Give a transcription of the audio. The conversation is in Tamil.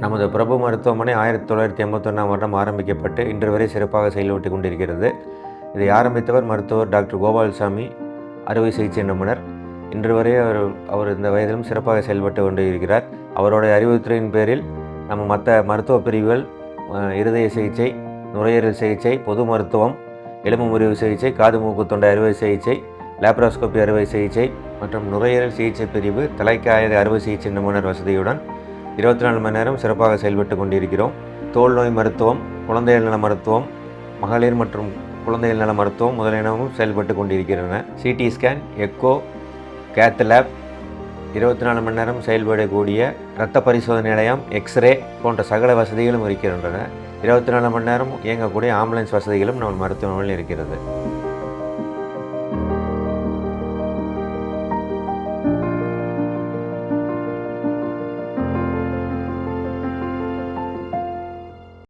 நமது பிரபு மருத்துவமனை 1981ஆம் வருடம் ஆரம்பிக்கப்பட்டு இன்று வரை சிறப்பாக செயல்பட்டு கொண்டிருக்கிறது. இதை ஆரம்பித்தவர் மருத்துவர் டாக்டர் கோபால்சாமி, அறுவை சிகிச்சை நிபுணர். இன்று வரை அவர் இந்த வயதிலும் சிறப்பாக செயல்பட்டு கொண்டு இருக்கிறார். அவருடைய அறிவுறுத்தலின் பேரில் நம்ம மற்ற மருத்துவ பிரிவுகள் இருதய சிகிச்சை, நுரையீரல் சிகிச்சை, பொது மருத்துவம், எலும்பு முறிவு சிகிச்சை, காது மூக்கு தொண்டை அறுவை சிகிச்சை, லேப்ரோஸ்கோபி அறுவை சிகிச்சை மற்றும் நுரையீரல் சிகிச்சை பிரிவு தலைக்காய அறுவை சிகிச்சை நிபுணர் வசதியுடன் 24 மணி நேரம் சிறப்பாக செயல்பட்டு கொண்டிருக்கிறோம். தோல் நோய் மருத்துவம், குழந்தைகள் நல மருத்துவம், மகளிர் மற்றும் குழந்தைகள் நல மருத்துவம் முதலியனவும் செயல்பட்டு கொண்டிருக்கின்றன. CT scan, echo, cath lab, 24 மணி நேரம் செயல்படக்கூடிய இரத்த பரிசோதனை நிலையம், எக்ஸ்ரே போன்ற சகல வசதிகளும் இருக்கின்றன. 24 மணி நேரம் இயங்கக்கூடிய ஆம்புலன்ஸ் வசதிகளும் நம்ம மருத்துவமனையில் இருக்கிறது.